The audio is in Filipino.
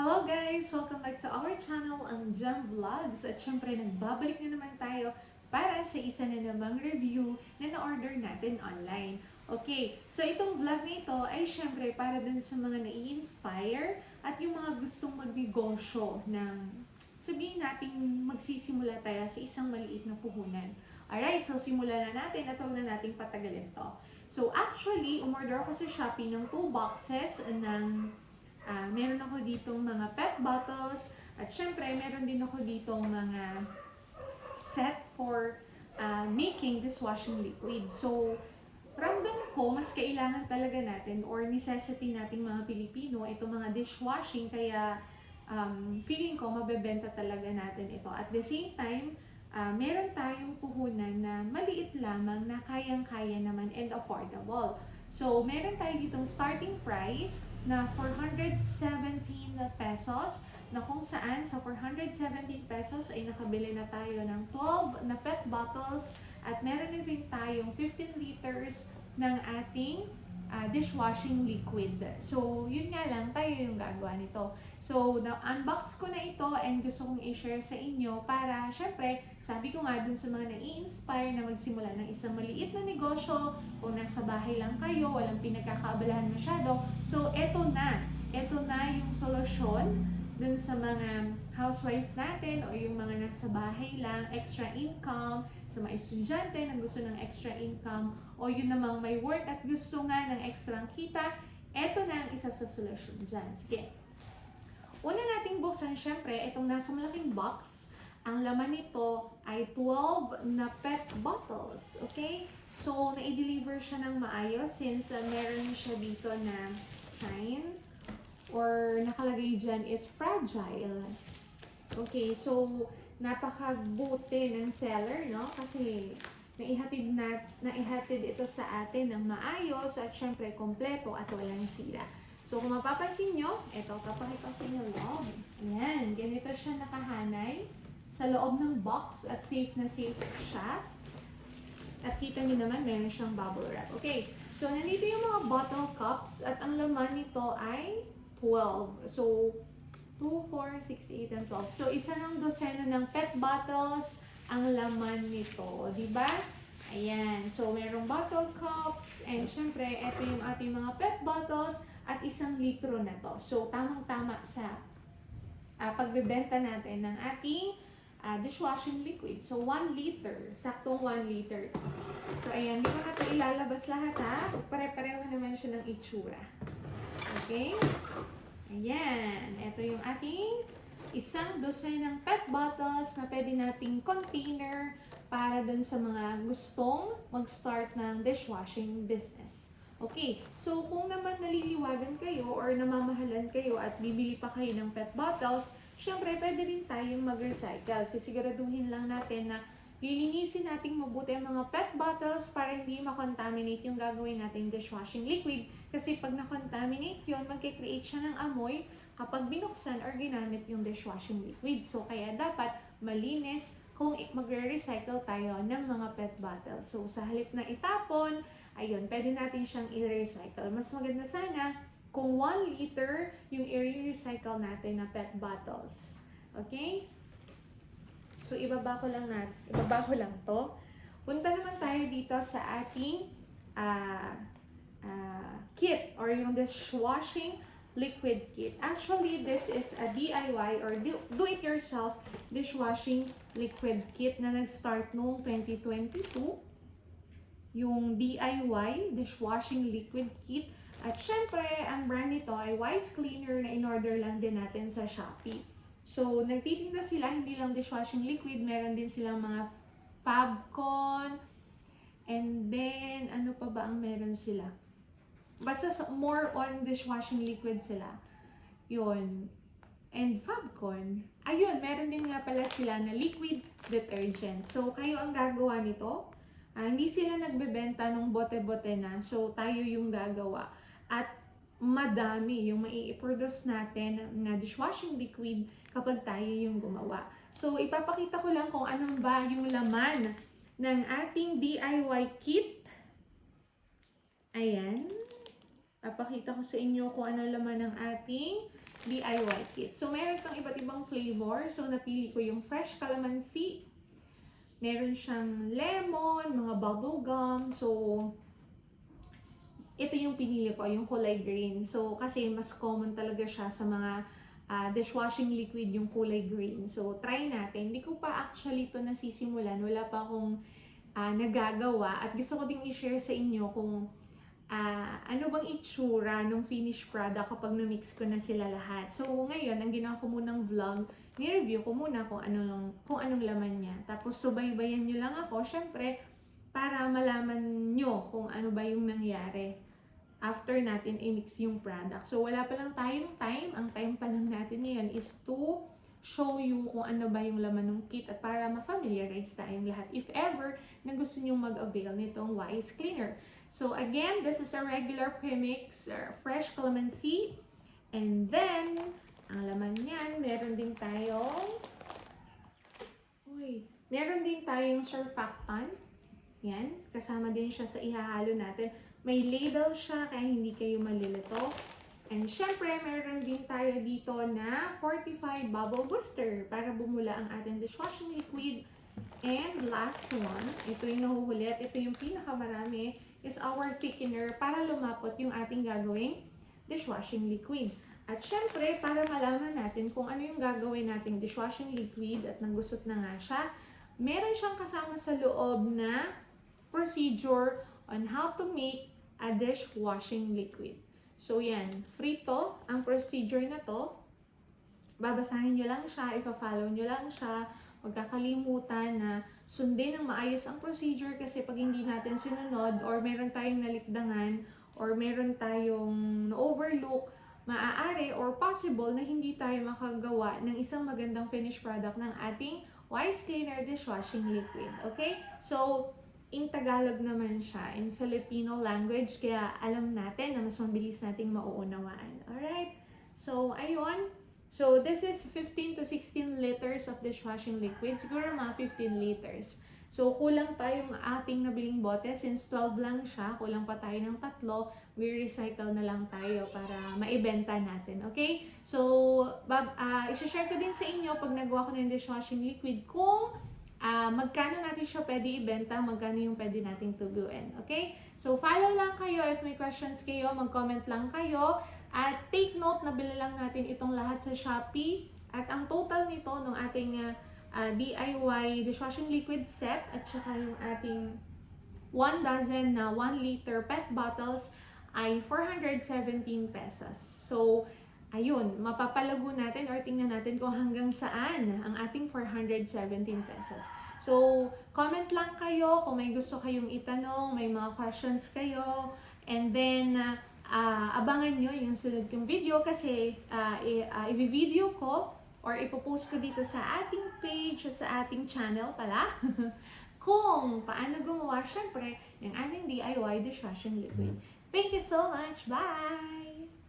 Hello guys! Welcome back to our channel, ang Gem Vlogs. At syempre, nagbabalik na naman tayo para sa isa na namang review na na-order natin online. Okay, so itong vlog na ito ay syempre para dun sa mga nai-inspire at yung mga gustong magnegosyo ng sabihin natin magsisimula tayo sa isang maliit na puhunan. Alright, so simulan na natin at huwag na nating patagalin to. So actually, umorder ako sa Shopee ng 2 boxes ng meron ako ditong mga pet bottles at syempre meron din ako ditong mga set for making dishwashing liquid. So, ramdam ko mas kailangan talaga natin or necessity nating mga Pilipino itong mga dishwashing kaya feeling ko mabebenta talaga natin ito. At the same time, meron tayong puhunan na maliit lamang na kayang-kaya naman and affordable. So, meron tayo ditong starting price na 417 pesos na kung saan sa 417 pesos ay nakabili na tayo ng 12 na pet bottles at meron na rin tayong 15 liters ng ating dishwashing liquid. So, yun nga lang, tayo yung gagawa nito. So, na-unbox ko na ito and gusto kong i-share sa inyo para, syempre, sabi ko nga dun sa mga nai-inspire na magsimula ng isang maliit na negosyo, kung nasa bahay lang kayo, walang pinagkakaabalahan masyado. So, eto na yung solusyon dun sa mga housewife natin o yung mga nasa bahay lang, extra income, sa mga estudyante na gusto ng extra income o yun namang may work at gusto nga ng extra kita, eto na ang isa sa solusyon dyan. Sige. Una nating buksan, syempre, itong nasa malaking box. Ang laman nito ay 12 na pet bottles. Okay? So, na-deliver siya ng maayos since meron siya dito na sign or nakalagay dyan is fragile. Okay, so napakabuti ng seller, no? Kasi naihatid ito sa atin ng maayos at syempre kompleto at walang sira. So kung mapapansin nyo, ito, papakita sa inyo loob. Ayan, ganito siya nakahanay sa loob ng box at safe na safe siya. At kita nyo naman, meron siyang bubble wrap. Okay, so nandito yung mga bottle cups at ang laman nito ay 12. So, 2, 4, 6, 8, and 12. So, isa ng dosena ng pet bottles ang laman nito. Diba? Ayan. So, merong bottle cups. And syempre, ito yung ating mga pet bottles at 1 litro na to. So, tamang-tama sa pagbebenta natin ng ating dishwashing liquid. So, 1 liter. Saktong 1 liter. So, ayan. Hindi ko na ito ilalabas lahat ha. Pare-pareho naman siya ng itsura. Okay? Ayan. Ito yung ating 1 dosenang pet bottles na pwede nating container para dun sa mga gustong mag-start ng dishwashing business. Okay. So, kung naman naliliwagan kayo or namamahalan kayo at bibili pa kayo ng pet bottles, syempre, pwede din tayong mag-recycle. Sisiguraduhin lang natin na lilinisin nating mabuti ang mga pet bottles para hindi makontaminate yung gagawin nating dishwashing liquid. Kasi pag na-contaminate yun, magkikreate siya ng amoy kapag binuksan or ginamit yung dishwashing liquid. So, kaya dapat malinis kung magre-recycle tayo ng mga pet bottles. So, sa halip na itapon, ayun, pwede natin siyang i-recycle. Mas maganda sana kung 1 liter yung i-recycle natin na pet bottles. Okay? So, ibaba ko lang to. Punta naman tayo dito sa ating kit or yung dishwashing liquid kit. Actually, this is a DIY or do-it-yourself dishwashing liquid kit na nag-start noong 2022. Yung DIY dishwashing liquid kit. At syempre, ang brand nito ay Wise Cleaner na in-order lang din natin sa Shopee. So, nagtitinda sila, hindi lang dishwashing liquid, meron din silang mga Fabcon, and then, ano pa ba ang meron sila? Basta more on dishwashing liquid sila. Yun. And Fabcon. Ayun, meron din nga pala sila na liquid detergent. So, kayo ang gagawa nito. Hindi sila nagbebenta ng bote-bote na. So, tayo yung gagawa. At madami yung mai-produce natin na dishwashing liquid kapag tayo yung gumawa. So, ipapakita ko lang kung anong ba yung laman ng ating DIY kit. Ayan. Papakita ko sa inyo kung ano laman ng ating DIY kit. So, meron itong iba't ibang flavor. So, napili ko yung fresh calamansi. Meron siyang lemon, mga bubble gum. So, ito yung pinili ko, yung kulay green. So, kasi mas common talaga siya sa mga dishwashing liquid yung kulay green. So, try natin. Hindi ko pa actually ito nasisimulan. Wala pa akong nagagawa. At gusto ko ding i-share sa inyo kung ano bang itsura ng finished product kapag na-mix ko na sila lahat. So, ngayon, ang ginawa ko munang vlog, ni-review ko muna kung anong laman niya. Tapos, subaybayan nyo lang ako, syempre, para malaman nyo kung ano ba yung nangyari after natin i-mix yung product. So, wala pa lang tayong time. Ang time pa lang natin ngayon is to show you kung ano ba yung laman ng kit at para ma-familiarize tayong lahat. If ever na gusto nyo mag-avail nitong Wise Cleaner. So, again, this is a regular premix fresh calamansi. And then, ang laman niyan, meron din tayong surfactant. Yan, kasama din siya sa ihahalo natin. May label siya kaya hindi kayo malilito. And syempre, meron din tayo dito na Fortify Bubble Booster para bumula ang ating dishwashing liquid. And last one, ito yung nahuhuli at ito yung pinakamarami, is our thickener para lumapot yung ating gagawing dishwashing liquid. At syempre, para malaman natin kung ano yung gagawin nating dishwashing liquid at nagusot na nga siya, meron siyang kasama sa loob na procedure on how to make a dishwashing liquid. So yan, free to, ang procedure na to. Babasahin nyo lang siya, ipa-follow nyo lang siya. Huwag kakalimutan na sundin ng maayos ang procedure kasi pag hindi natin sinunod or meron tayong nalikdangan or meron tayong na-overlook, maaari or possible na hindi tayo makagawa ng isang magandang finished product ng ating Wise Cleaner dishwashing liquid. Okay? So, in Tagalog naman siya, in Filipino language, kaya alam natin na mas mabilis nating mauunawaan. Alright? So, ayun. So, this is 15 to 16 liters of dishwashing liquid. Siguro mga 15 liters. So, kulang pa yung ating nabiling bote. Since 12 lang siya, kulang pa tayo ng 3. We-recycle na lang tayo para maibenta natin. Okay? So, isi-share ko din sa inyo pag nagawa ko ng dishwashing liquid kung magkano natin siya pwede ibenta, magkano yung pwede nating tubuin. Okay? So, follow lang kayo. If may questions kayo, mag-comment lang kayo. At take note na bilhin lang natin itong lahat sa Shopee. At ang total nito ng ating DIY dishwashing liquid set at saka yung ating 1 dozen na 1 liter PET bottles ay 417 pesos. So, ayun, mapapalago natin or tingnan natin kung hanggang saan ang ating 417 pesos. So, comment lang kayo kung may gusto kayong itanong, may mga questions kayo, and then abangan nyo yung sunod kong video kasi i-video ko or ipopost ko dito sa ating page, sa ating channel pala, kung paano gumawa syempre ng ating DIY dishwashing liquid. Thank you so much! Bye!